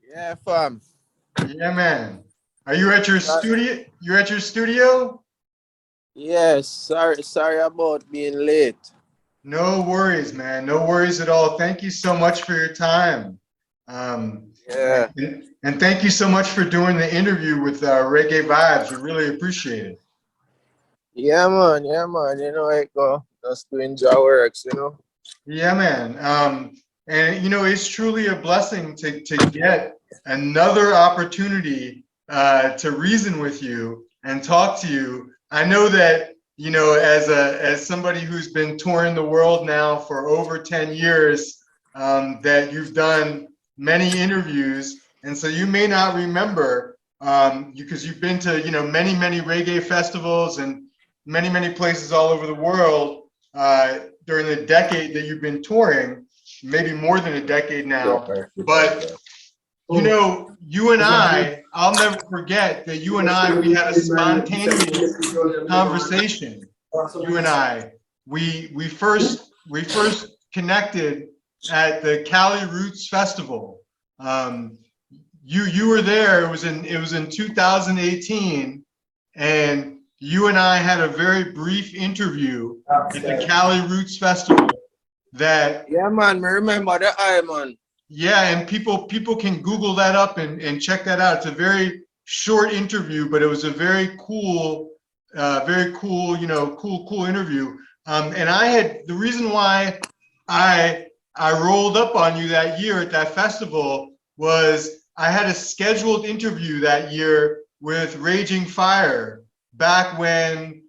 Yeah, fam. Yeah, man. Are you at your studio? You're at your studio? Yes, sorry about being late. No worries, man. No worries at all. Thank you so much for your time. Um, Yeah. and thank you so much for doing the interview with Reggae Vibes. We really appreciate it. Yeah, man. Yeah, man. You know, I go just to enjoy works, you know. Yeah, man. And it's truly a blessing to get another opportunity to reason with you and talk to you. I know that, as somebody who's been touring the world now for over 10 years, that you've done many interviews. And so you may not remember, because you've been to, many, many reggae festivals and many, many places all over the world. During the decade that you've been touring, maybe more than a decade now. But you and I'll never forget that you and I, we had a spontaneous conversation. You and I, we first connected at the Cali Roots Festival. You were there. It was in 2018, and you and I had a very brief interview at the Cali Roots Festival. Yeah, man. Me remember the eye, man. Yeah, and people can Google that up and check that out. It's a very short interview, but it was a very cool, cool interview. And the reason why I rolled up on you that year at that festival was I had a scheduled interview that year with Raging Fire, back when,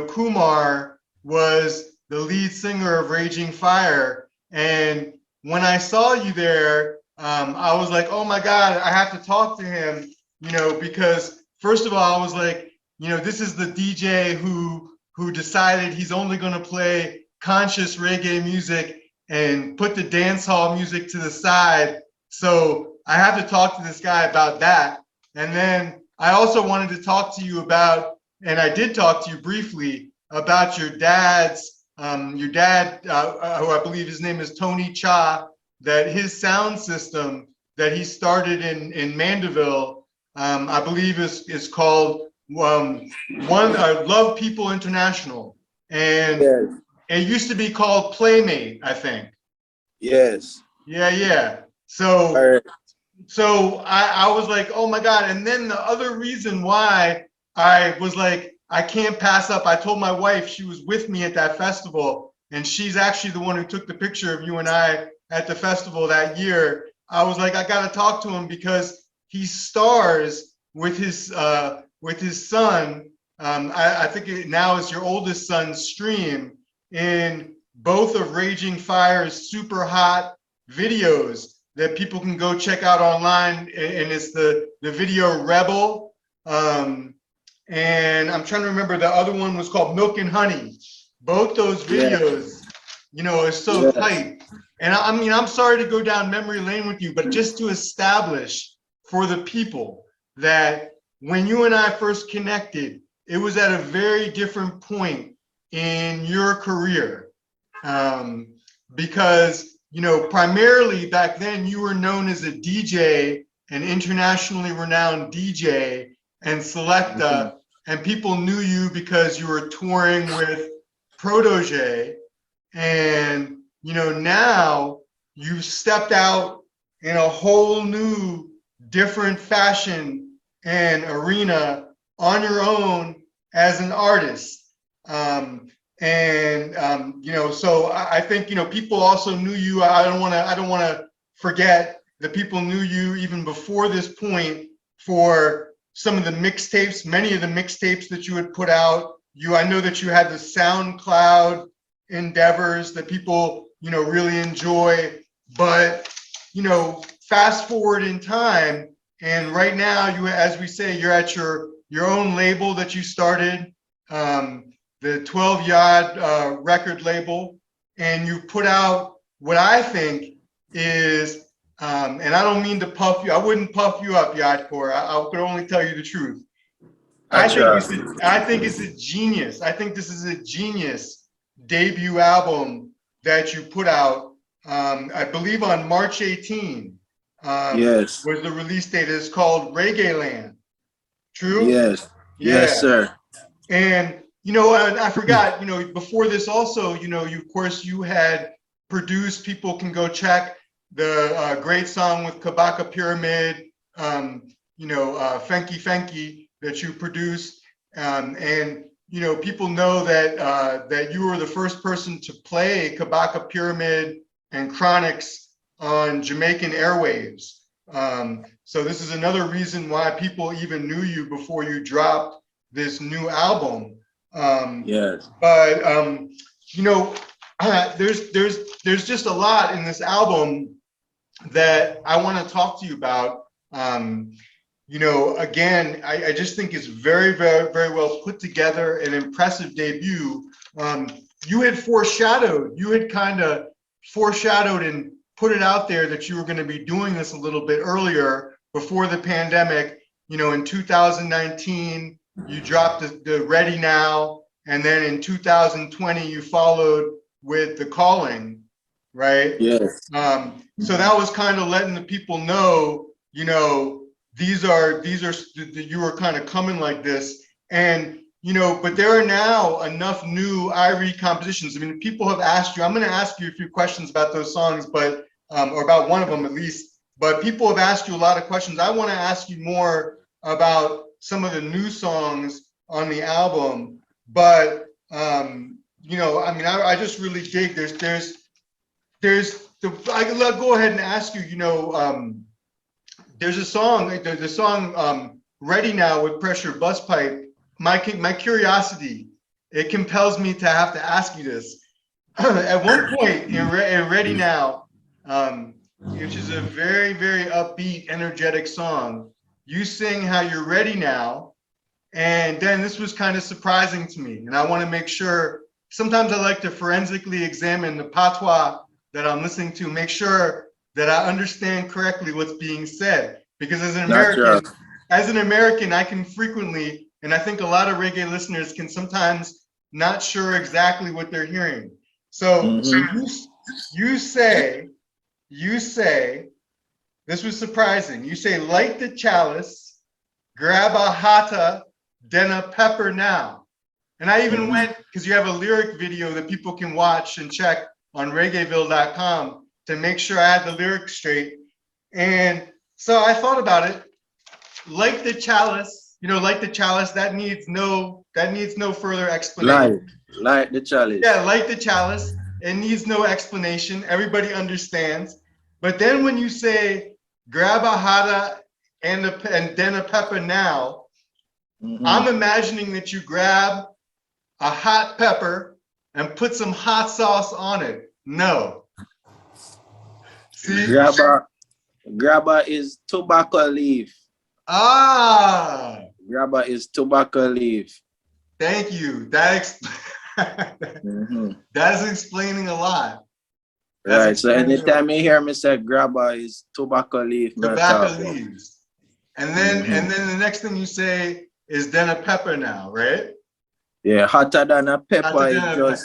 Kumar was the lead singer of Raging Fire. And when I saw you there, I was like, oh my God, I have to talk to him, because first of all, I was like, this is the DJ who decided he's only going to play conscious reggae music and put the dance hall music to the side. So I have to talk to this guy about that. And then I also wanted to talk to you about, and I did talk to you briefly about your dad, who I believe his name is Tony Cha, that his sound system that he started in Mandeville, I believe is called Love People International. And Yes. it used to be called Playmate, I think. Yes. Yeah. So, All right. so I was like, oh my God. And then the other reason why I was like, I can't pass up. I told my wife, she was with me at that festival, and she's actually the one who took the picture of you and I at the festival that year. I was like, I got to talk to him because he stars with his son. I think it now is your oldest son, Stream, in both of Raging Fire's super hot videos that people can go check out online. And it's the video Rebel. And I'm trying to remember, the other one was called Milk and Honey. Both those videos, are so tight. And I mean, I'm sorry to go down memory lane with you, but just to establish for the people that when you and I first connected, it was at a very different point in your career. Because, primarily back then you were known as a DJ, an internationally renowned DJ and selecta, and people knew you because you were touring with Protege. And now you've stepped out in a whole new different fashion and arena on your own as an artist. So I think people also knew you. I don't want to forget that people knew you even before this point for some of the mixtapes, many of the mixtapes that you had put out. I know that you had the SoundCloud endeavors that people, really enjoy. But, fast forward in time, and right now, as we say, you're at your own label that you started, the 12 Yaad record label, and you put out what I think is, and I don't mean to puff you, I wouldn't puff you up, Yaadcore. I could only tell you the truth. I think it's a genius. I think this is a genius debut album that you put out, I believe on March 18. Yes. was the release date. It's called Reggaeland. True? Yes. Yes, Yeah. sir. And, you know, I forgot, you know, before this also, you know, you, of course, you had produced, people can go check the great song with Kabaka Pyramid, you know, Fenky Fenky that you produced. And, you know, people know that that you were the first person to play Kabaka Pyramid and Chronics on Jamaican airwaves. So this is another reason why people even knew you before you dropped this new album. Yes. But you know, there's just a lot in this album that I want to talk to you about. You know, again, I just think it's very, very, very well put together, an impressive debut. You had foreshadowed, you had kind of foreshadowed and put it out there that you were going to be doing this a little bit earlier before the pandemic. You know, in 2019, you dropped the Ready Now, and then in 2020, you followed with The Calling, right? Yes. So that was kind of letting the people know, you know, these are you were kind of coming like this. And, you know, but there are now enough new iRead compositions. I mean, people have asked you, I'm going to ask you a few questions about those songs, but, or about one of them at least, but people have asked you a lot of questions. I want to ask you more about some of the new songs on the album. But, you know, I mean, I just really dig, I'll go ahead and ask you, you know, there's a song, the song Ready Now with Pressure Busspipe. My curiosity, it compels me to have to ask you this. At one point in Ready Now, which is a very, very upbeat, energetic song, you sing how you're ready now. And then this was kind of surprising to me. And I want to make sure, sometimes I like to forensically examine the patois that I'm listening to, make sure that I understand correctly what's being said. Because as an American, I can frequently, and I think a lot of reggae listeners can sometimes not sure exactly what they're hearing. So, you say, this was surprising. You say, light the chalice, grab a hata, then a pepper now. And I even went, because you have a lyric video that people can watch and check on reggaeville.com to make sure I had the lyrics straight. And so I thought about it. Like the chalice, you know, like the chalice, that needs no further explanation. Like the chalice. Yeah, like the chalice, it needs no explanation. Everybody understands. But then when you say grab a hata and then a pepper now, I'm imagining that you grab a hot pepper and put some hot sauce on it. No. See? Grabba is tobacco leaf. Ah. Grabba is tobacco leaf. Thank you. That's explaining a lot. Right. So anytime you hear me say grabba is tobacco leaf. Tobacco leaves. And then the next thing you say is then a pepper now, right? Yeah, hotter than a pepper is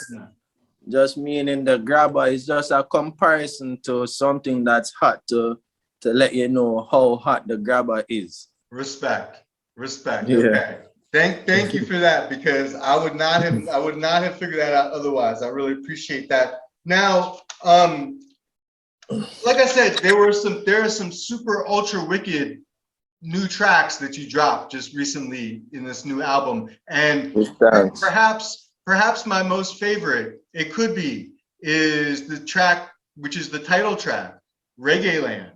just meaning the grabber is just a comparison to something that's hot to let you know how hot the grabber is. Respect. Yeah. Okay. Thank you for that, because I would not have figured that out otherwise. I really appreciate that. Now, like I said, there are some super ultra wicked new tracks that you dropped just recently in this new album, and perhaps my most favorite, it could be, is the track which is the title track, Reggaeland.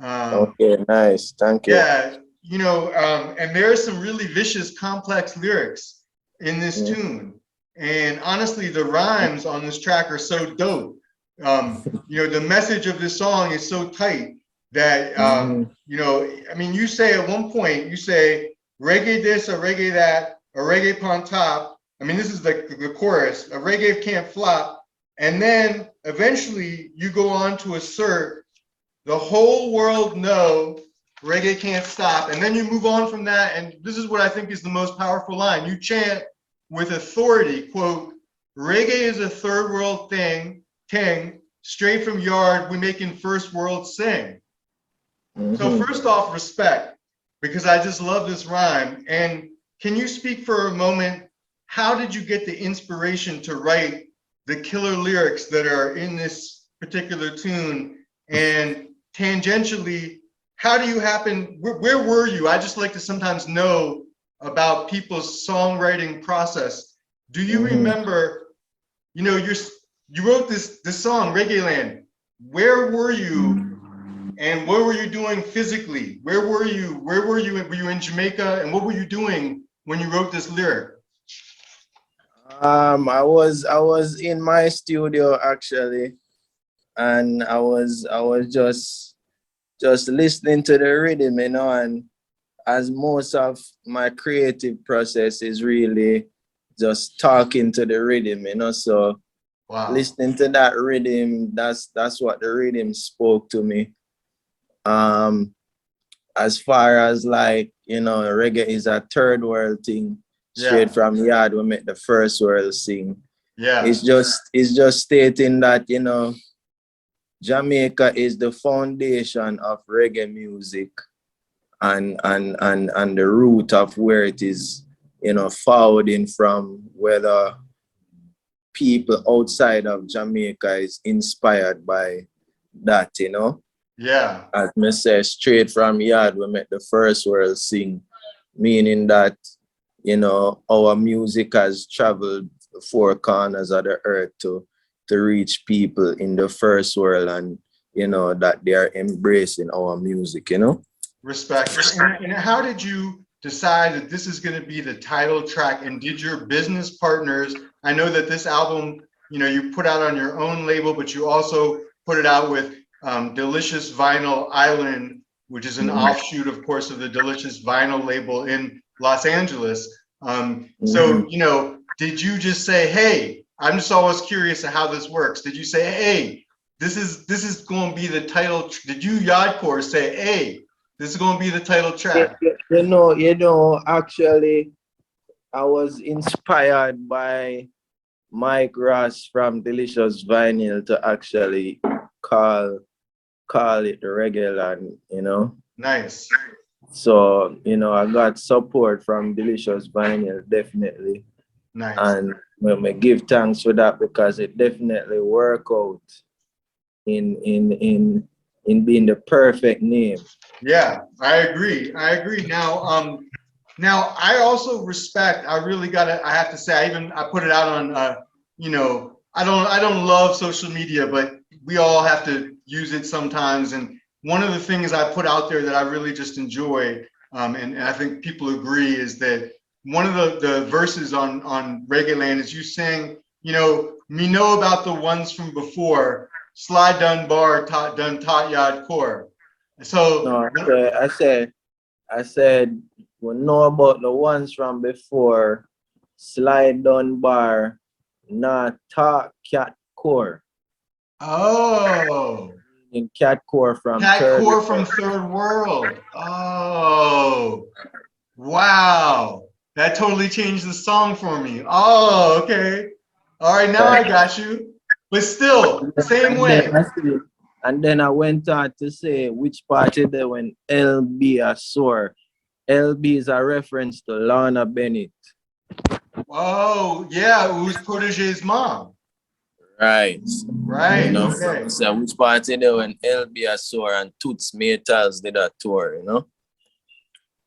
Okay, nice, thank you. Yeah, you know, and there are some really vicious, complex lyrics in this tune, and honestly, the rhymes on this track are so dope. You know, the message of this song is so tight that, you know, I mean, you say at one point, you say, reggae this, a reggae that, a reggae on top. I mean, this is the chorus, a reggae can't flop. And then eventually you go on to assert, the whole world know reggae can't stop. And then you move on from that. And this is what I think is the most powerful line. You chant with authority, quote, reggae is a third world thing, straight from Yaad, we making first world sing. So first off, respect, because I just love this rhyme. And can you speak for a moment, how did you get the inspiration to write the killer lyrics that are in this particular tune? And tangentially, how do you happen, where were you? I just like to sometimes know about people's songwriting process. Do you remember, you know, you wrote this song, Reggaeland. Where were you? And what were you doing physically? Where were you? Were you in Jamaica? And what were you doing when you wrote this lyric? I was in my studio actually, and I was just listening to the rhythm, you know, and as most of my creative process is really just talking to the rhythm, you know, so listening to that rhythm, that's what the rhythm spoke to me. As far as like, you know, reggae is a third world thing, straight from Yaad, we make the first world sing. It's just stating that, you know, Jamaica is the foundation of reggae music and the root of where it is, you know, forwarding from, whether people outside of Jamaica is inspired by that, you know. As me say, straight from Yaad, we make the first world sing, meaning that, you know, our music has traveled the four corners of the earth to reach people in the first world, and, you know, that they are embracing our music, you know. Respect. And how did you decide that this is going to be the title track? And did your business partners, I know that this album, you know, you put out on your own label, but you also put it out with Delicious Vinyl Island, which is an offshoot, of course, of the Delicious Vinyl label in Los Angeles. So, you know, did you just say, hey, I'm just always curious of how this works. Did you say, hey, this is going to be the title? Did you, Yaadcore, say, hey, this is going to be the title track? You know, actually, I was inspired by Mike Ross from Delicious Vinyl to actually call it the Reggaeland, you know. Nice. So, you know, I got support from Delicious Vinyl, definitely. Nice. And I give thanks for that, because it definitely worked out in being the perfect name. Yeah, I agree. Now, now I also respect, I have to say, I put it out on, you know, I don't love social media, but we all have to use it sometimes. And one of the things I put out there that I really just enjoy, and I think people agree, is that one of the verses on Reggaeland is you saying, you know about the ones from before, Sly Dunbar taught Yaadcore. So no, I said we know about the ones from before, Sly Dunbar not taught Catcore. Oh. In Catcore from Third World. Oh, wow. That totally changed the song for me. Oh, okay. All right, now I got you. But still, same way. And then I went on to say which part is there when LB are sore. LB is a reference to Lana Bennett. Oh, yeah, who's Protege's mom. Right. Right. You know, okay. So which part is there when LB are sore and Toots Maytals did a tour, you know?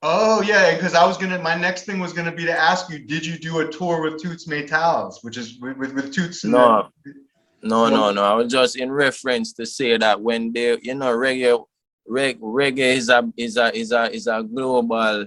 Oh yeah, because my next thing was gonna be to ask you, did you do a tour with Toots Maytals, which is with Toots? No. I was just in reference to say that when they, you know, reggae is a global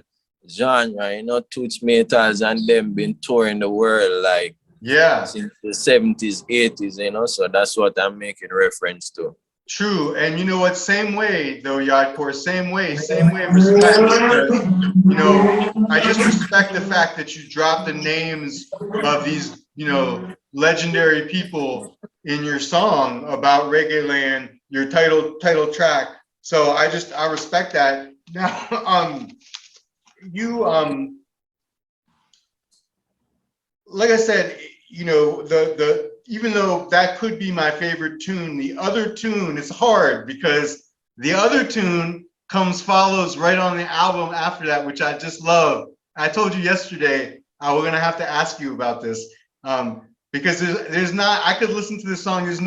genre, you know, Toots Maytals and them been touring the world like since the 70s, 80s, you know, so that's what I'm making reference to. True, and you know what? Same way though, Yaadcore. Same way. Respect. Because, you know, I just respect the fact that you dropped the names of these, you know, legendary people in your song about Reggaeland, your title track. So I respect that. Now, you like I said, you know, even though that could be my favorite tune, the other tune is hard because the other tune follows right on the album after that, which I just love. I told you yesterday, we're gonna have to ask you about this, because there's not. I could listen to this song. There's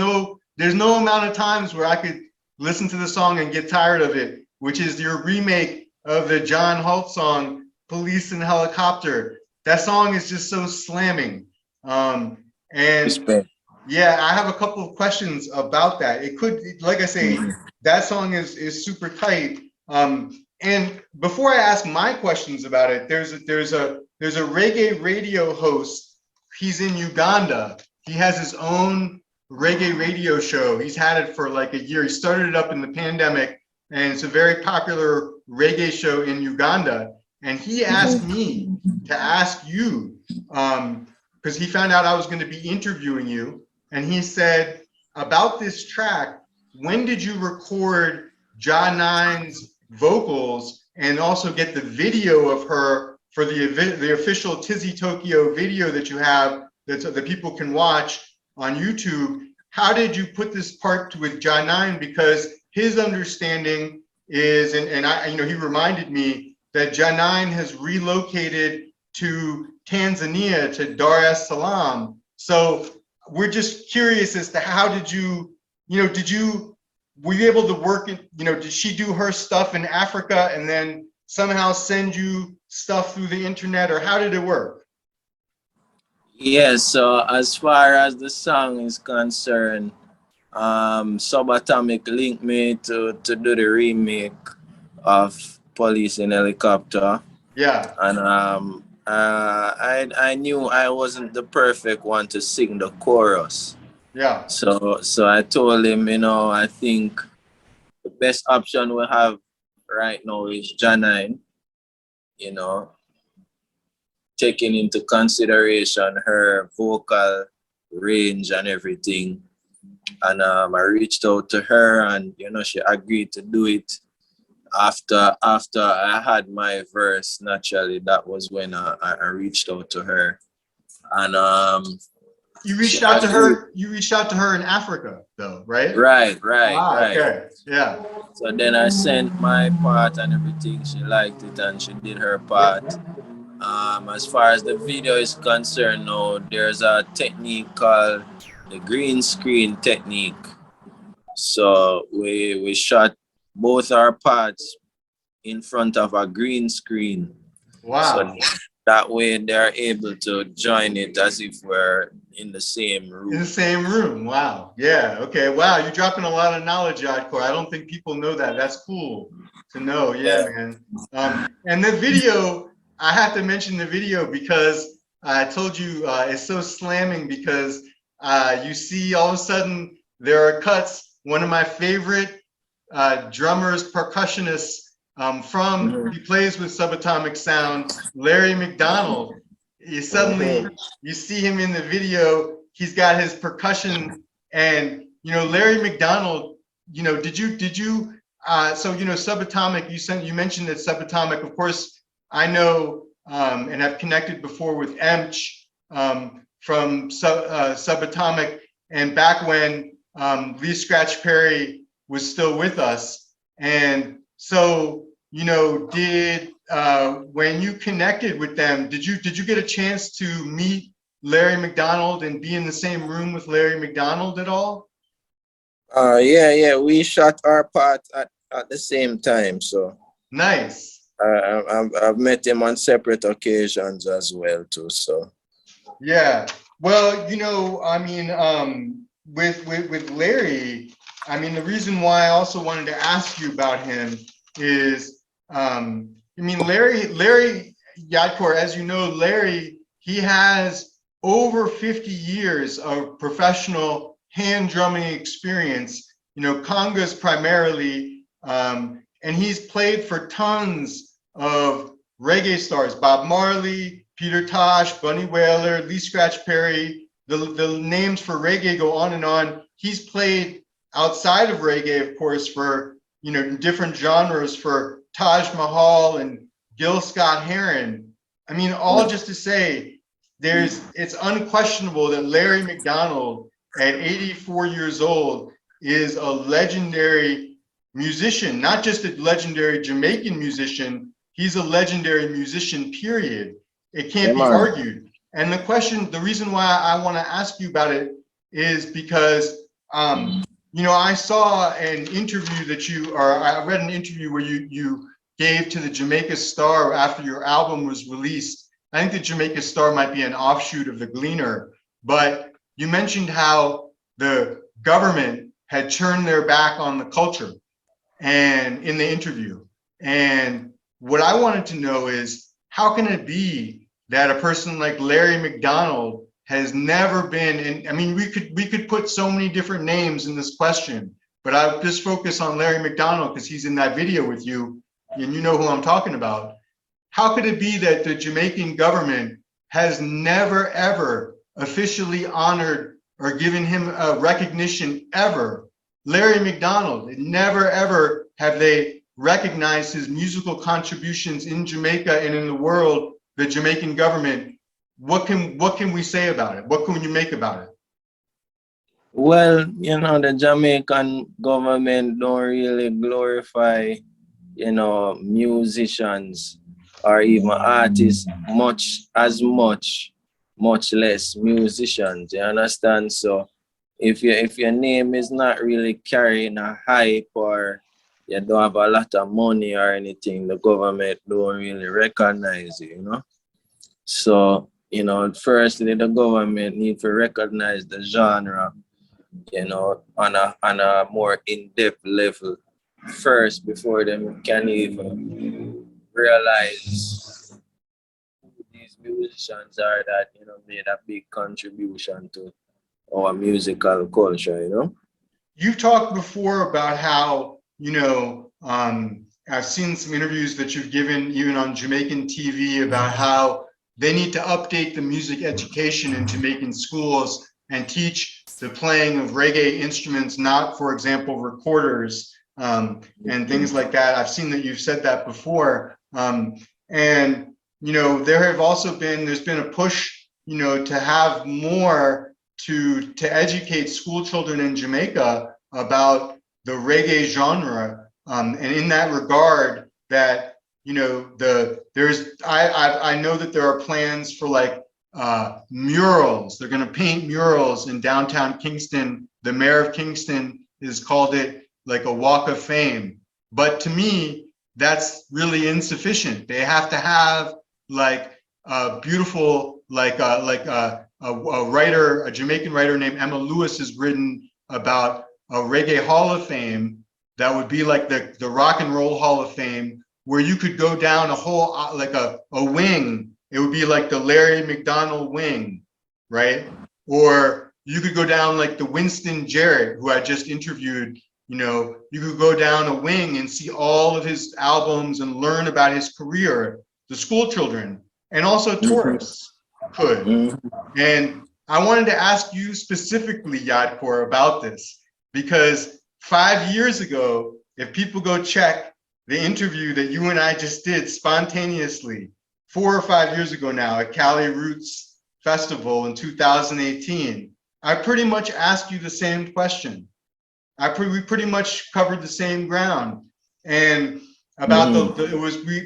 no amount of times where I could listen to the song and get tired of it, which is your remake of the John Holt song, "Police and Helicopter." That song is just so slamming. And yeah, I have a couple of questions about that. It could, like I say, that song is super tight. And before I ask my questions about it, there's a reggae radio host. He's in Uganda. He has his own reggae radio show. He's had it for like a year. He started it up in the pandemic, and it's a very popular reggae show in Uganda. And he asked me to ask you, because he found out I was going to be interviewing you, and he said about this track, when did you record Jah Nine's vocals and also get the video of her for the official Tizzy Tokyo video that you have that people can watch on YouTube? How did you put this part with Jah Nine? Because his understanding is, and I, he reminded me that Jah Nine has relocated to Tanzania, to Dar es Salaam. So we're just curious as to how did you, were you able to work in, did she do her stuff in Africa and then somehow send you stuff through the internet, or how did it work? Yeah, so as far as the song is concerned, Subatomic linked me to do the remake of Police in Helicopter. Yeah. And I knew I wasn't the perfect one to sing the chorus. Yeah. So I told him, I think the best option we have right now is Jah Nine, taking into consideration her vocal range and everything. And I reached out to her, and she agreed to do it. After I had my verse, naturally, that was when I reached out to her. And you reached out to her. You reached out to her in Africa, though, right? Right. Okay. Yeah. So then I sent my part and everything. She liked it and she did her part. As far as the video is concerned, now there's a technique called the green screen technique. So we shot both our parts in front of a green screen. Wow. So that way they're able to join it as if we're in the same room. In the same room. Wow. Yeah. Okay. Wow. You're dropping a lot of knowledge, Yaadcore. I don't think people know that. That's cool to know. Yeah, man. And the video, I have to mention the video because I told you it's so slamming because you see all of a sudden there are cuts. One of my favorite drummers, percussionists he plays with Subatomic Sound, Larry McDonald. You see him in the video. He's got his percussion, and Larry McDonald. Did you? Subatomic. You mentioned that Subatomic. Of course, I know and have connected before with Emch from Subatomic, and back when Lee Scratch Perry was still with us, and so did. When you connected with them, did you get a chance to meet Larry McDonald and be in the same room with Larry McDonald at all? Yeah, we shot our part at the same time. So nice. I've met him on separate occasions as well too. So yeah, well, with Larry, the reason why I also wanted to ask you about him is. Larry Yaadcore, as you know, Larry, he has over 50 years of professional hand drumming experience, congas primarily, and he's played for tons of reggae stars, Bob Marley, Peter Tosh, Bunny Wailer, Lee Scratch Perry, the names for reggae go on and on. He's played outside of reggae, of course, for, different genres for Taj Mahal and Gil Scott-Heron. All just to say, it's unquestionable that Larry McDonald at 84 years old is a legendary musician, not just a legendary Jamaican musician, he's a legendary musician, period. It can't be argued. And the question, the reason why I want to ask you about it is because, you know, I saw an interview that you, or I read an interview where you gave to the Jamaica Star after your album was released. I think the Jamaica Star might be an offshoot of the Gleaner, but you mentioned how the government had turned their back on the culture and in the interview. And what I wanted to know is, how can it be that a person like Larry McDonald has never been, and I mean, we could put so many different names in this question, but I'll just focus on Larry McDonald because he's in that video with you and you know who I'm talking about. How could it be that the Jamaican government has never ever officially honored or given him a recognition ever? Larry McDonald, never ever have they recognized his musical contributions in Jamaica and in the world, the Jamaican government. What can we say about it? What can you make about it? Well, you know, the Jamaican government don't really glorify, you know, musicians or even artists much less musicians, you understand? So if your name is not really carrying a hype or you don't have a lot of money or anything, the government don't really recognize you, you know? So, you know, firstly, the government need to recognize the genre, you know, on a more in-depth level first before they can even realize who these musicians are that, you know, made a big contribution to our musical culture, you know? You talked before about how, you know, I've seen some interviews that you've given even on Jamaican TV about how they need to update the music education in Jamaican schools and teach the playing of reggae instruments, not, for example, recorders and things like that. I've seen that you've said that before. And, you know, there's been a push, you know, to have more to educate school children in Jamaica about the reggae genre. And in that regard, that, you know, I know that there are plans for like murals. They're going to paint murals in downtown Kingston. The mayor of Kingston has called it like a walk of fame. But to me, that's really insufficient. They have to have like a beautiful, like a writer, a Jamaican writer named Emma Lewis has written about a reggae hall of fame that would be like the rock and roll hall of fame, where you could go down a whole, like a wing. It would be like the Larry McDonald wing, right? Or you could go down like the Winston Jarrett, who I just interviewed. You know, you could go down a wing and see all of his albums and learn about his career. The school children and also tourists could. And I wanted to ask you specifically, Yaadcore, about this, because 5 years ago, if people go check the interview that you and I just did spontaneously 4 or 5 years ago now at Cali Roots Festival in 2018, I pretty much asked you the same question. We pretty much covered the same ground. And about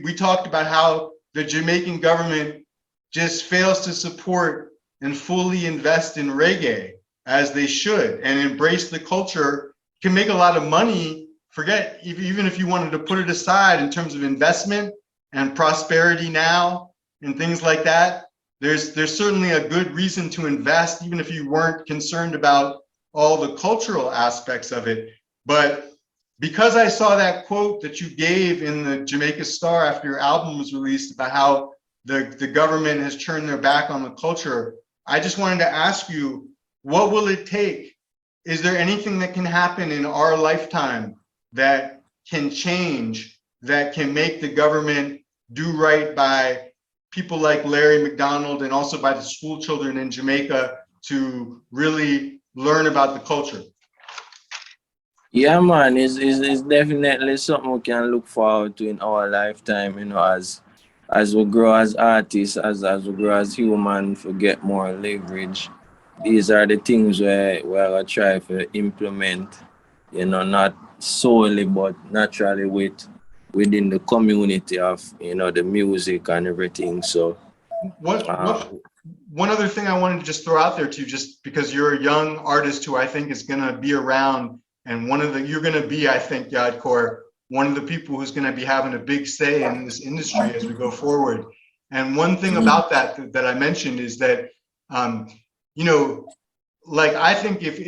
we talked about how the Jamaican government just fails to support and fully invest in reggae as they should and embrace the culture, can make a lot of money. Forget, even if you wanted to put it aside in terms of investment and prosperity now and things like that, there's certainly a good reason to invest, even if you weren't concerned about all the cultural aspects of it. But because I saw that quote that you gave in the Jamaica Star after your album was released about how the government has turned their back on the culture, I just wanted to ask you, what will it take? Is there anything that can happen in our lifetime that can change, that can make the government do right by people like Larry McDonald and also by the school children in Jamaica to really learn about the culture? Yeah, man, it's definitely something we can look forward to in our lifetime, you know, as we grow as artists, as we grow as humans, we get more leverage. These are the things we're going to try to implement you know, not solely but naturally within the community of, you know, the music and everything. So One other thing I wanted to just throw out there too, just because you're a young artist who I think is going to be around, and you're going to be, I think, Yaadcore, one of the people who's going to be having a big say in this industry as we go forward. And one thing about that I mentioned is that, you know, like I think if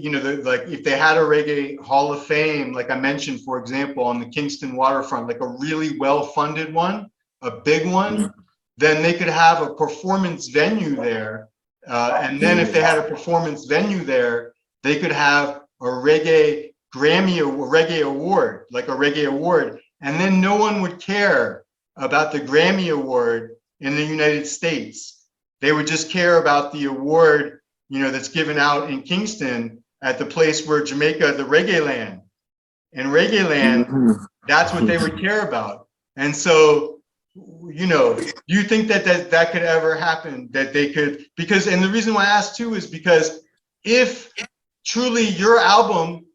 you know, like if they had a reggae Hall of Fame, like I mentioned, for example, on the Kingston waterfront, like a really well-funded one, a big one, then they could have a performance venue there. And then if they had a performance venue there, they could have a reggae reggae award, like a reggae award. And then no one would care about the Grammy award in the United States. They would just care about the award, you know, that's given out in Kingston at the place where Jamaica, the Reggaeland. And Reggaeland, that's what they would care about. And so, you know, do you think that that could ever happen? That they could, because, and the reason why I asked too is because if truly your album,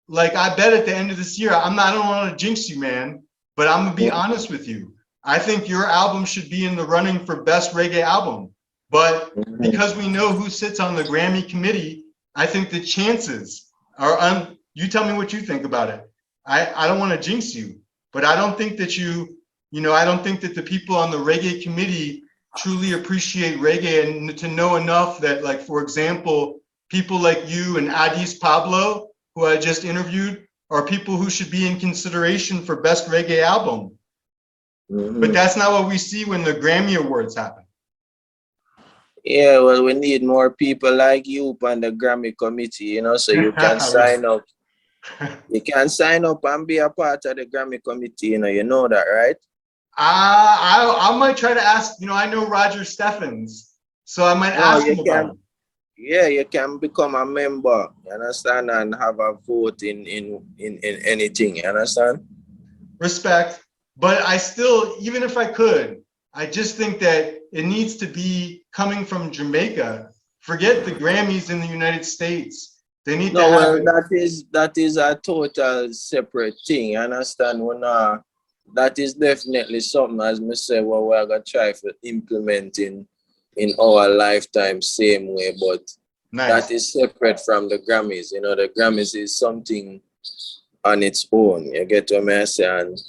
like I bet at the end of this year, I don't want to jinx you, man, but I'm gonna be honest with you. I think your album should be in the running for best reggae album. But because we know who sits on the Grammy committee, I think the chances are, you tell me what you think about it. I don't want to jinx you, but I don't think that I don't think that the people on the reggae committee truly appreciate reggae and to know enough that, like, for example, people like you and Adis Pablo, who I just interviewed, are people who should be in consideration for best reggae album. But that's not what we see when the Grammy Awards happen. Yeah, well, we need more people like you on the Grammy committee, you know, so you can sign up. You can sign up and be a part of the Grammy committee, you know that, right? I might try to ask, you know, I know Roger Steffens, so I might ask him about it. Yeah, you can become a member, you understand, and have a vote in anything, you understand? Respect. But I still, even if I could, I just think that it needs to be coming from Jamaica. Forget the Grammys in the United States. They need to have well, it. that is a total separate thing, you understand? That is definitely something, as me say, what we're gonna try to implement in our lifetime same way, but that is separate from the Grammys. You know, the Grammys is something on its own. You get what I say? And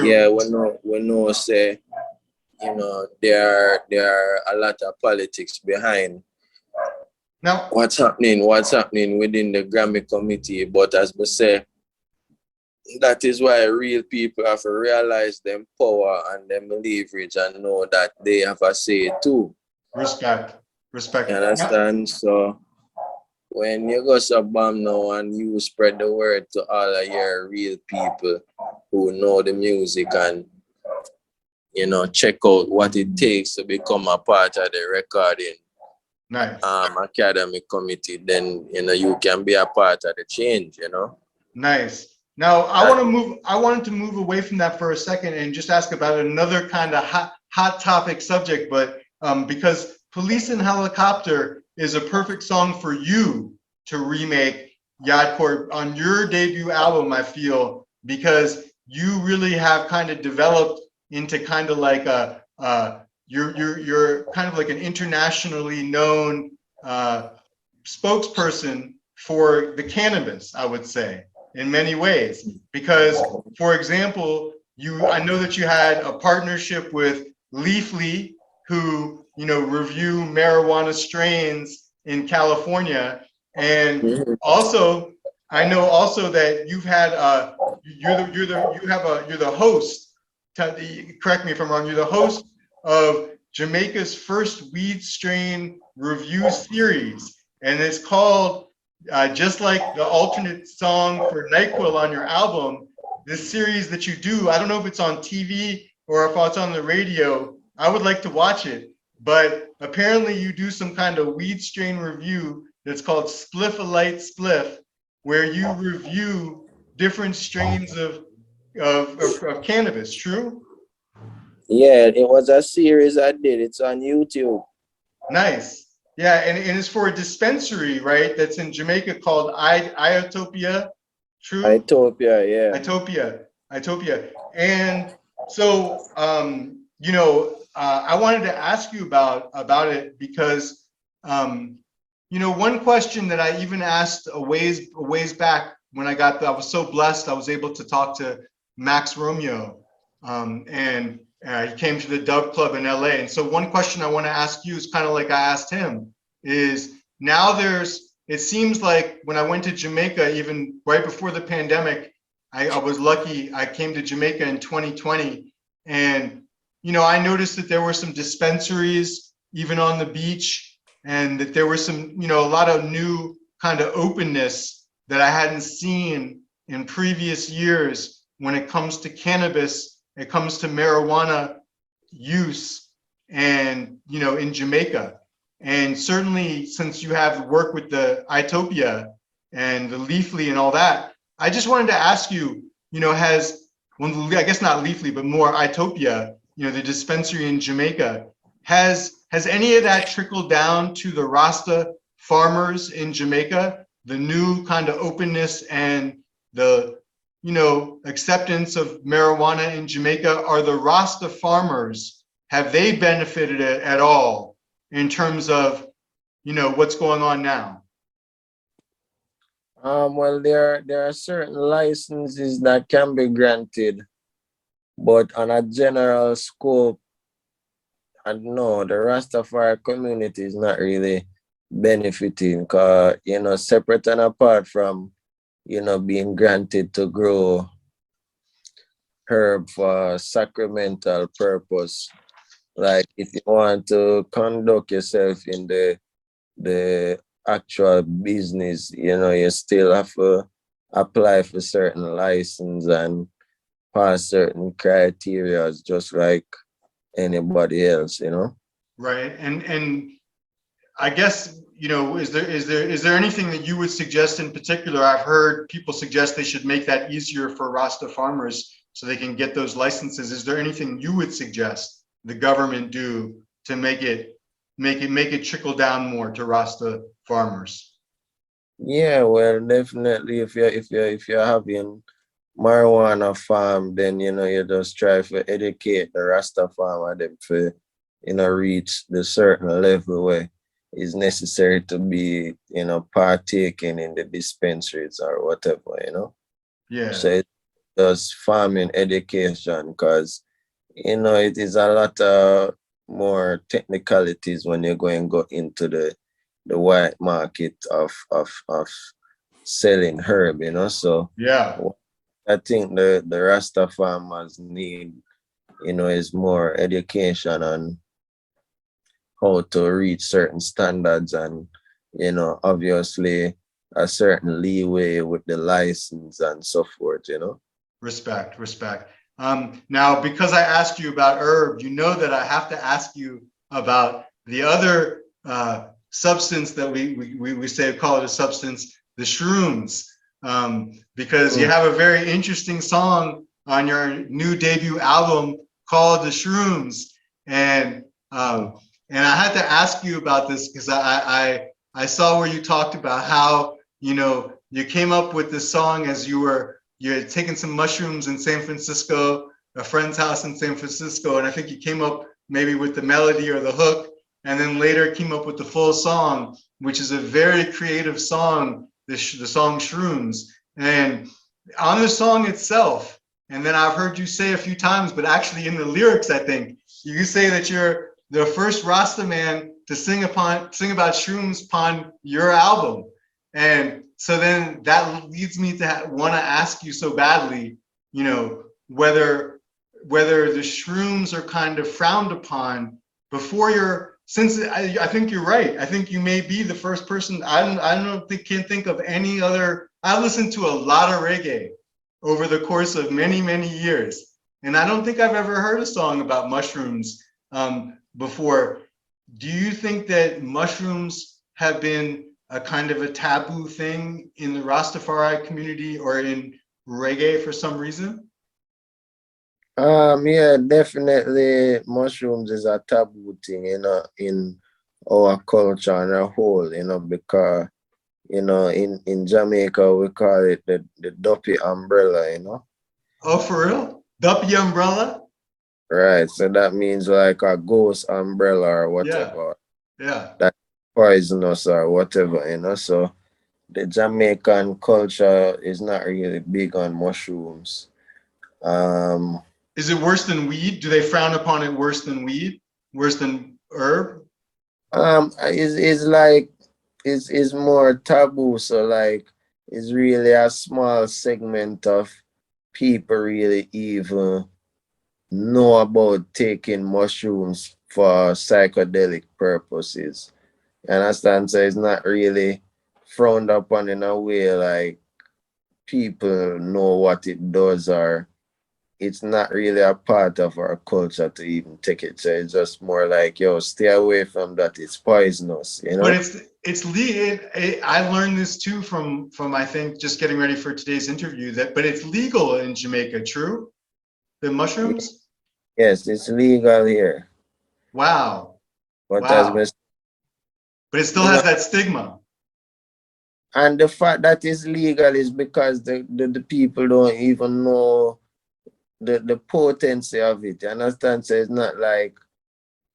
yeah, we know say, you know, there are a lot of politics behind now what's happening within the Grammy committee. But as we say, that is why real people have to realize them power and them leverage and know that they have a say too. Respect. You understand? So when you go to BAM now and you spread the word to all of your real people who know the music and, you know, check out what it takes to become a part of the recording academy committee, then, you know, you can be a part of the change, you know. Nice. Now I wanted to move away from that for a second and just ask about another kind of hot topic subject, but because Police and Helicopter is a perfect song for you to remake, Yaadcore, on your debut album, I feel, because you really have kind of developed into kind of like you're kind of like an internationally known spokesperson for the cannabis, I would say, in many ways. Because, for example, I know that you had a partnership with Leafly, who, you know, review marijuana strains in California, and also I know also that you've had you're the host. Correct me if I'm wrong. You're the host of Jamaica's first weed strain review series, and it's called just like the alternate song for NyQuil on your album. This series that you do, I don't know if it's on TV or if it's on the radio. I would like to watch it, but apparently you do some kind of weed strain review that's called Spliff-A-Light Spliff, where you review different strains of cannabis. True? Yeah, it was a series I did. It's on YouTube. Nice. Yeah, and it's for a dispensary, right? That's in Jamaica called Iotopia True? Utopia, yeah. Utopia. And so, you know, I wanted to ask you about it because, you know, one question that I even asked a ways back when I was so blessed, I was able to talk to Max Romeo, and he came to the Dove Club in LA. And so one question I want to ask you is kind of like I asked him is now it seems like when I went to Jamaica, even right before the pandemic, I was lucky. I came to Jamaica in 2020, and you know, I noticed that there were some dispensaries even on the beach, and that there were some, you know, a lot of new kind of openness that I hadn't seen in previous years when it comes to cannabis, it comes to marijuana use, and you know, in Jamaica. And certainly since you have work with the Utopia and the Leafly and all that, I just wanted to ask you, you know, I guess not Leafly, but more Utopia, you know, the dispensary in Jamaica, has any of that trickled down to the Rasta farmers in Jamaica, the new kind of openness and the, you know, acceptance of marijuana in Jamaica? Are the Rasta farmers, have they benefited at all in terms of, you know, what's going on now? Well, there are certain licenses that can be granted, but on a general scope, and no, the Rastafari community is not really benefiting, because, you know, separate and apart from, you know, being granted to grow herb for sacramental purpose. Like if you want to conduct yourself in the actual business, you know, you still have to apply for certain license and pass certain criteria just like anybody else, you know. Right. And I guess, you know, is there anything that you would suggest in particular? I've heard people suggest they should make that easier for Rasta farmers so they can get those licenses. Is there anything you would suggest the government do to make it trickle down more to Rasta farmers? Yeah, well, definitely if you're having marijuana farm, then, you know, you just try to educate the Rasta farmer them for, you know, reach the certain level where it's necessary to be, you know, partaking in the dispensaries or whatever, you know. Yeah. So it's just farming education, because, you know, it is a lot of more technicalities when you're going to go into the white market of selling herb, you know. So yeah, I think the Rasta farmers need, you know, is more education on how to reach certain standards, and, you know, obviously a certain leeway with the license and so forth, you know. Respect. Now, because I asked you about herb, you know that I have to ask you about the other substance that we say, call it a substance, the shrooms, because you have a very interesting song on your new debut album called The Shrooms, and I had to ask you about this because I saw where you talked about how, you know, you came up with this song as you had taken some mushrooms in San Francisco, a friend's house in San Francisco, and I think you came up maybe with the melody or the hook, and then later came up with the full song, which is a very creative song, the song Shrooms. And on the song itself, and then I've heard you say a few times, but actually in the lyrics, I think, you say that you're the first Rasta man to sing about shrooms upon your album. And so then that leads me to want to ask you so badly, you know, whether the shrooms are kind of frowned upon since I think you're right. I think you may be the first person. Can't think of any other. I listened to a lot of reggae over the course of many years, and I don't think I've ever heard a song about mushrooms before. Do you think that mushrooms have been a kind of a taboo thing in the Rastafari community or in reggae for some reason? Yeah, definitely mushrooms is a taboo thing, you know, in our culture and a whole, you know, because, you know, in Jamaica we call it the duppy umbrella, you know. Oh, for real? Duppy umbrella? Right. So that means like a ghost umbrella or Yeah, whatever. yeah. That poisonous or whatever, you know. So the Jamaican culture is not really big on mushrooms. Um Is it worse than weed? Do they frown upon it worse than weed? Worse than herb? it's like it's more taboo. So like it's really a small segment of people really even know about taking mushrooms for psychedelic purposes. You understand? So it's not really frowned upon in a way like people know what it does, or it's not really a part of our culture to even take it. So it's just more like, yo, stay away from that. It's poisonous, you But know? it's legal. I learned this too from I think just getting ready for today's interview that, but it's legal in Jamaica. True, the mushrooms. Yes, it's legal here. Wow, But as wow. Miss, But it still you know, has that stigma. and the fact that it's legal is because the people don't even know the potency of it. You understand? So it's not like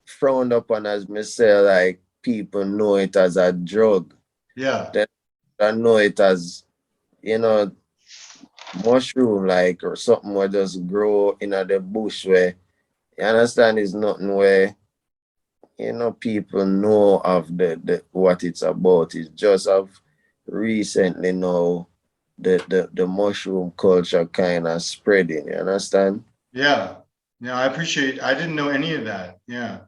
frowned upon, as me say, like people know it as a drug. Yeah, They don't know it as, you know, mushroom like or something where just grow in the bush where, you understand, is nothing where, you know, people know of the what it's about. It's just of recently now the mushroom culture kind of spreading, you understand? yeah, yeah. I appreciate. I didn't know any of that. Yeah,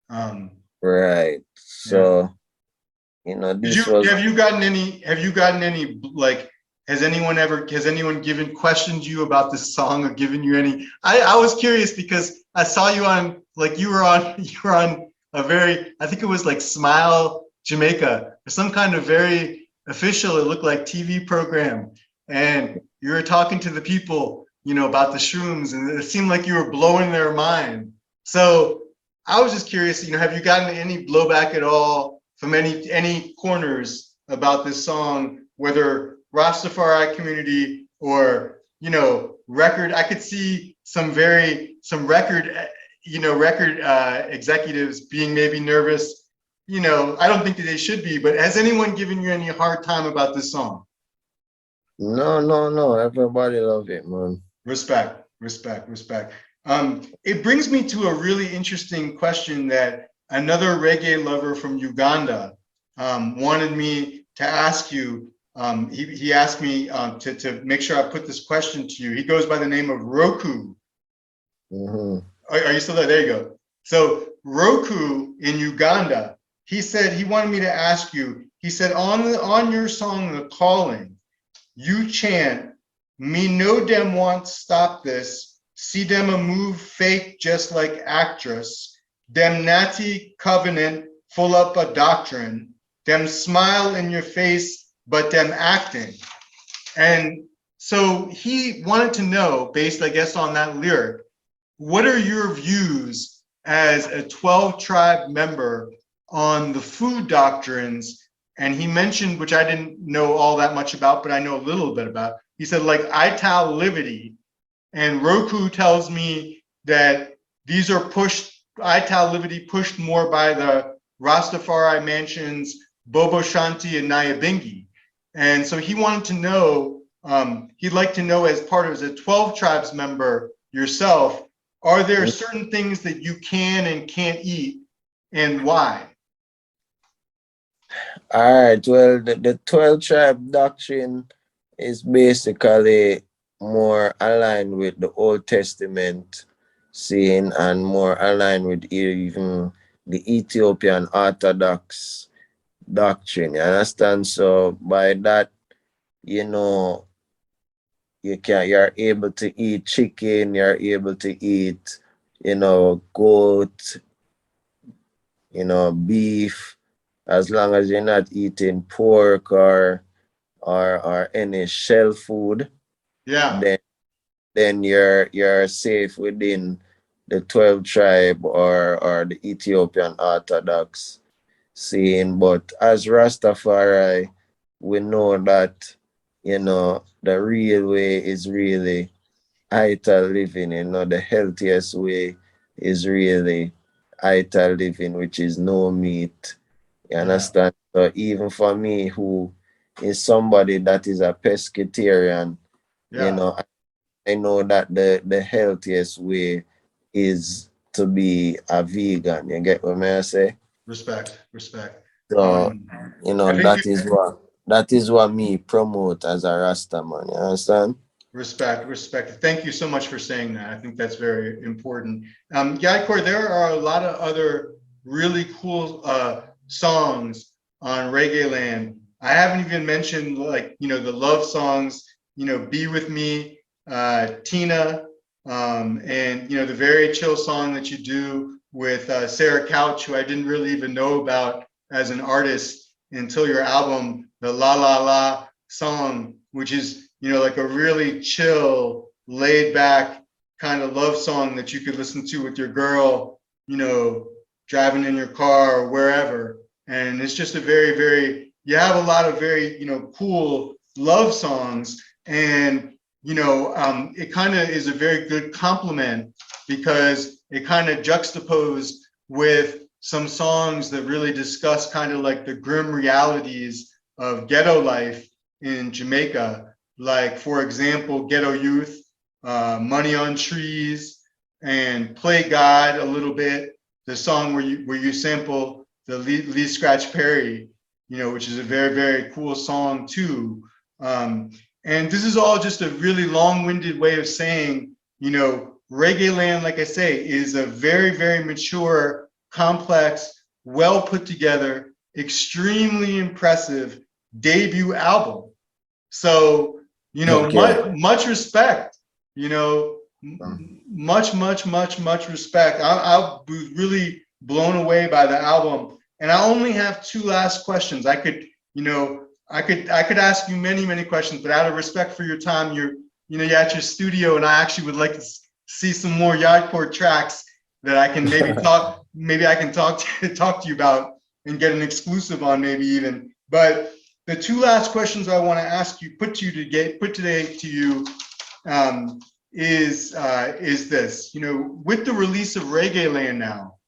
um, Right. yeah. So, you know, Did this you was have you gotten any like has anyone given questioned you about this song or given you any I was curious because I saw you on like you were on you were on a very I think it was like Smile Jamaica or some kind of very official it looked like TV program and you were talking to the people you know about the shrooms and it seemed like you were blowing their mind. So I was just curious, you know, have you gotten any blowback at all from any corners about this song, whether Rastafari community or you know record? I could see some record, you know, record executives being maybe nervous. You know, I don't think that they should be, but has anyone given you any hard time about this song? no. Everybody love it, man. Respect, respect, respect. It brings me to a really interesting question that another reggae lover from Uganda wanted me to ask you. He asked me to make sure I put this question to you. He goes by the name of Roku. Mm-hmm. Are you still there? There you go. So Roku in Uganda, he said he wanted me to ask you. He said on your song "The Calling," you chant, "Me no dem want stop this. See them a move fake just like actress. Dem natty covenant full up a doctrine. Dem smile in your face, but dem acting." And so he wanted to know, based, I guess, on that lyric, what are your views as a 12 tribe member on the food doctrines? And he mentioned, which I didn't know all that much about, but I know a little bit about. He said, like Ital Livity, and Roku tells me that these are pushed, Ital Livity pushed more by the Rastafari mansions, Bobo Shanti and Nyabingi. And so he wanted to know, he'd like to know as part of as a 12 tribes member yourself, are there certain things that you can and can't eat and why? All right. Well, the 12 tribe doctrine is basically more aligned with the Old Testament scene and more aligned with even the Ethiopian Orthodox doctrine. You understand? So by that, you know, you're able to eat chicken, you're able to eat, you know, goat, you know, beef, as long as you're not eating pork or any shell food, Yeah. then you're safe within the 12 tribe or the Ethiopian Orthodox scene. But as Rastafari, we know that, the real way is really ital living, the healthiest way is really ital living, which is no meat. You understand? So even for me, who is somebody that is a pescatarian, I know that the healthiest way is to be a vegan. You get what I say? Respect, respect. So, I think that is what me promote as a Rasta man. You understand? respect, respect. Thank you so much for saying that. I think that's very important. Yaadcore, there are a lot of other really cool songs on Reggaeland. I haven't even mentioned, like, the love songs, Be With Me, Tina, and, the very chill song that you do with Sarah Couch, who I didn't really even know about as an artist until your album, the La La La song, which is, like a really chill, laid back kind of love song that you could listen to with your girl, driving in your car or wherever. And it's just a very, very, you have a lot of very, cool love songs. And, it kind of is a very good compliment because it kind of juxtaposed with some songs that really discuss kind of like the grim realities of ghetto life in Jamaica. Like, for example, Ghetto Youth, Money on Trees, and Play God a little bit, the song where you sample the Lee Scratch Perry, which is a very, very cool song too. And this is all just a really long-winded way of saying, Reggaeland, like I say, is a very, very mature, complex, well put together, extremely impressive debut album. So, much respect, much respect. I was really blown away by the album. And I only have two last questions. I could ask you many, many questions, but out of respect for your time, you're at your studio, and I actually would like to see some more Yaadcore tracks that I can maybe I can talk to you about and get an exclusive on, maybe even. But the two last questions I want to ask you, put today to you, is this. With the release of Reggaeland now,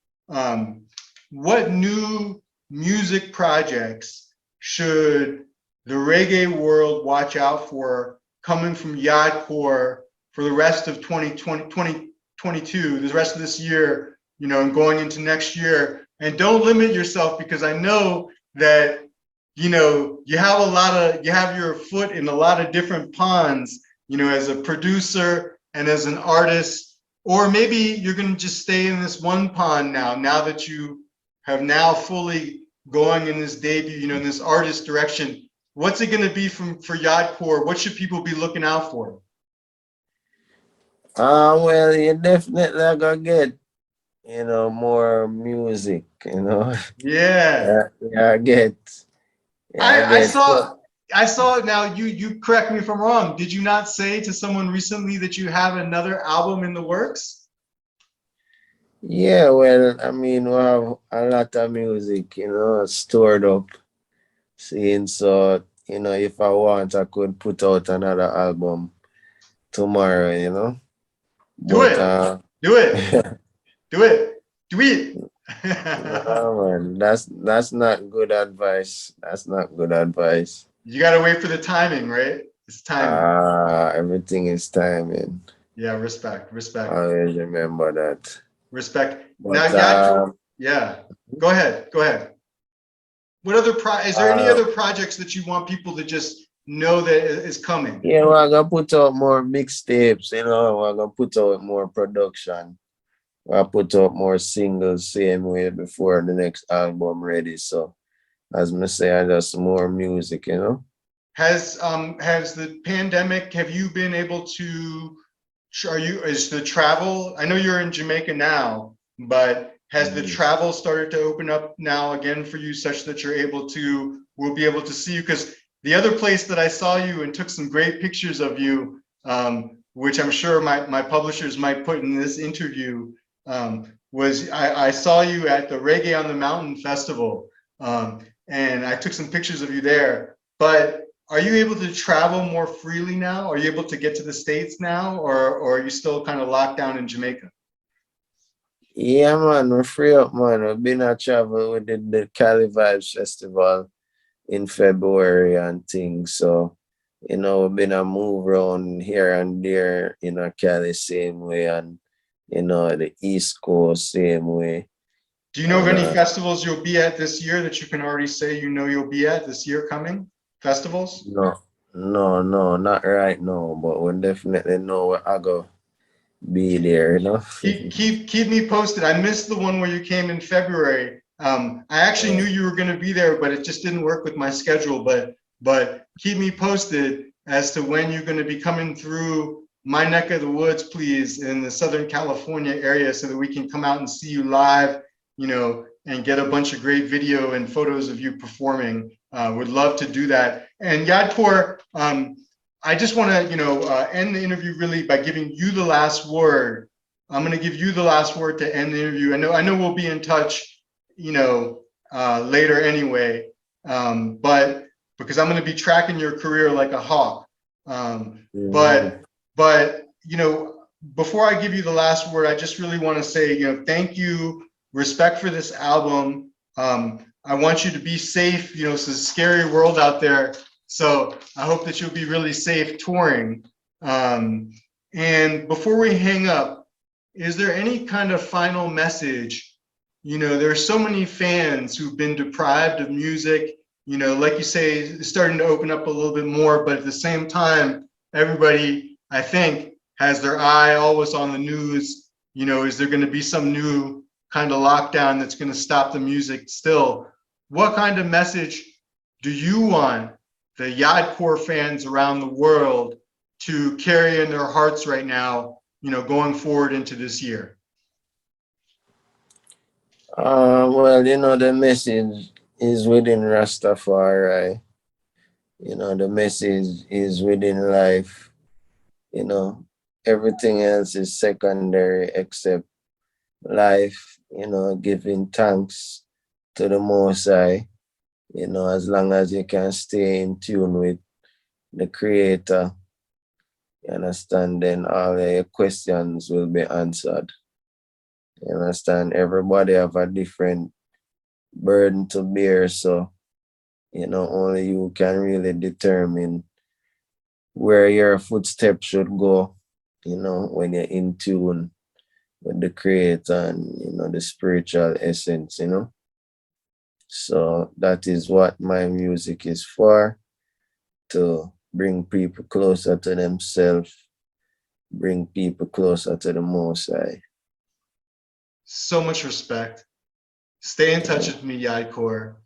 what new music projects should the reggae world watch out for coming from Yaadcore for the rest of 2022, the rest of this year, and going into next year? And don't limit yourself, because I know that you have your foot in a lot of different ponds, as a producer and as an artist. Or maybe you're going to just stay in this one pond now that you have now fully going in this debut, in this artist direction. What's it going to be for Yaadcore? What should people be looking out for? Well, you definitely are gonna get, more music, Yeah. Yeah, I saw it now. You correct me if I'm wrong. Did you not say to someone recently that you have another album in the works? Yeah, well, I mean, we have a lot of music, stored up. Seeing, so, if I want, I could put out another album tomorrow. Do But it. Do it. Do it. Do it. no, man, that's not good advice. That's not good advice. You got to wait for the timing, right? It's timing. Everything is timing. Yeah, respect. Always remember that. Respect. But, Now, Yaadcore, yeah. Go ahead. What other is there any other projects that you want people to just know that is coming? Yeah, we're gonna put out more mixtapes, we're gonna put out more production. We'll put out more singles same way before the next album ready. So as I say, just more music, Has the pandemic, have you been able to, is the travel, I know you're in Jamaica now, but has the travel started to open up now again for you, such that we'll be able to see you? Because the other place that I saw you and took some great pictures of you, which I'm sure my publishers might put in this interview, was I saw you at the Reggae on the Mountain Festival, and I took some pictures of you there. but are you able to travel more freely now? Are you able to get to the States now, or are you still kind of locked down in Jamaica? Yeah, man, we're free up, man. We've been a travel. We did the Cali Vibes Festival in February and things. So, you know, we've been a move around here and there, you know, Cali same way, and, you know, the East Coast same way. Do you know of And any festivals you'll be at this year that you can already say you know you'll be at this year coming? Festivals? no, not right now, but we definitely know where I go be there, you know. Keep me posted. I missed the one where you came in February. I actually knew you were going to be there, but it just didn't work with my schedule. But keep me posted as to when you're going to be coming through my neck of the woods, please, in the Southern California area, so that we can come out and see you live, you know, and get a bunch of great video and photos of you performing. Would love to do that. And Yaadcore, I just want to, you know, end the interview really by giving you the last word. I'm going to give you the last word to end the interview. I know we'll be in touch, you know, later anyway, but because I'm going to be tracking your career like a hawk. But you know, before I give you the last word, I just really want to say, you know, thank you, respect for this album. I want you to be safe. You know, it's a scary world out there. So I hope that you'll be really safe touring. And before we hang up, is there any kind of final message? You know, there's so many fans who've been deprived of music, you know, like you say, it's starting to open up a little bit more, but at the same time, everybody, I think, has their eye always on the news. You know, is there going to be some new kind of lockdown that's going to stop the music still? What kind of message do you want the Yaadcore fans around the world to carry in their hearts right now, you know, going forward into this year? Well, you know, the message is within Rastafari. You know, the message is within life. You know, everything else is secondary except life, you know, giving thanks to the Most High. You know, as long as you can stay in tune with the Creator, you understand, then all your questions will be answered. You understand? Everybody have a different burden to bear, so, you know, only you can really determine where your footsteps should go, you know, when you're in tune with the Creator and, you know, the spiritual essence, you know. So that is what my music is for, to bring people closer to themselves, bring people closer to the Most High. So much respect. Stay in touch with me, Yaadcore.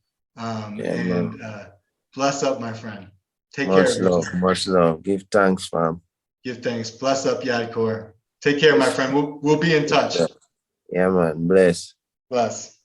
Bless up, my friend. Take care. Much love, much love. Give thanks, fam. Give thanks. Bless up, Yaadcore. Take care, my friend. We'll be in touch. Yeah, man. Bless. Bless.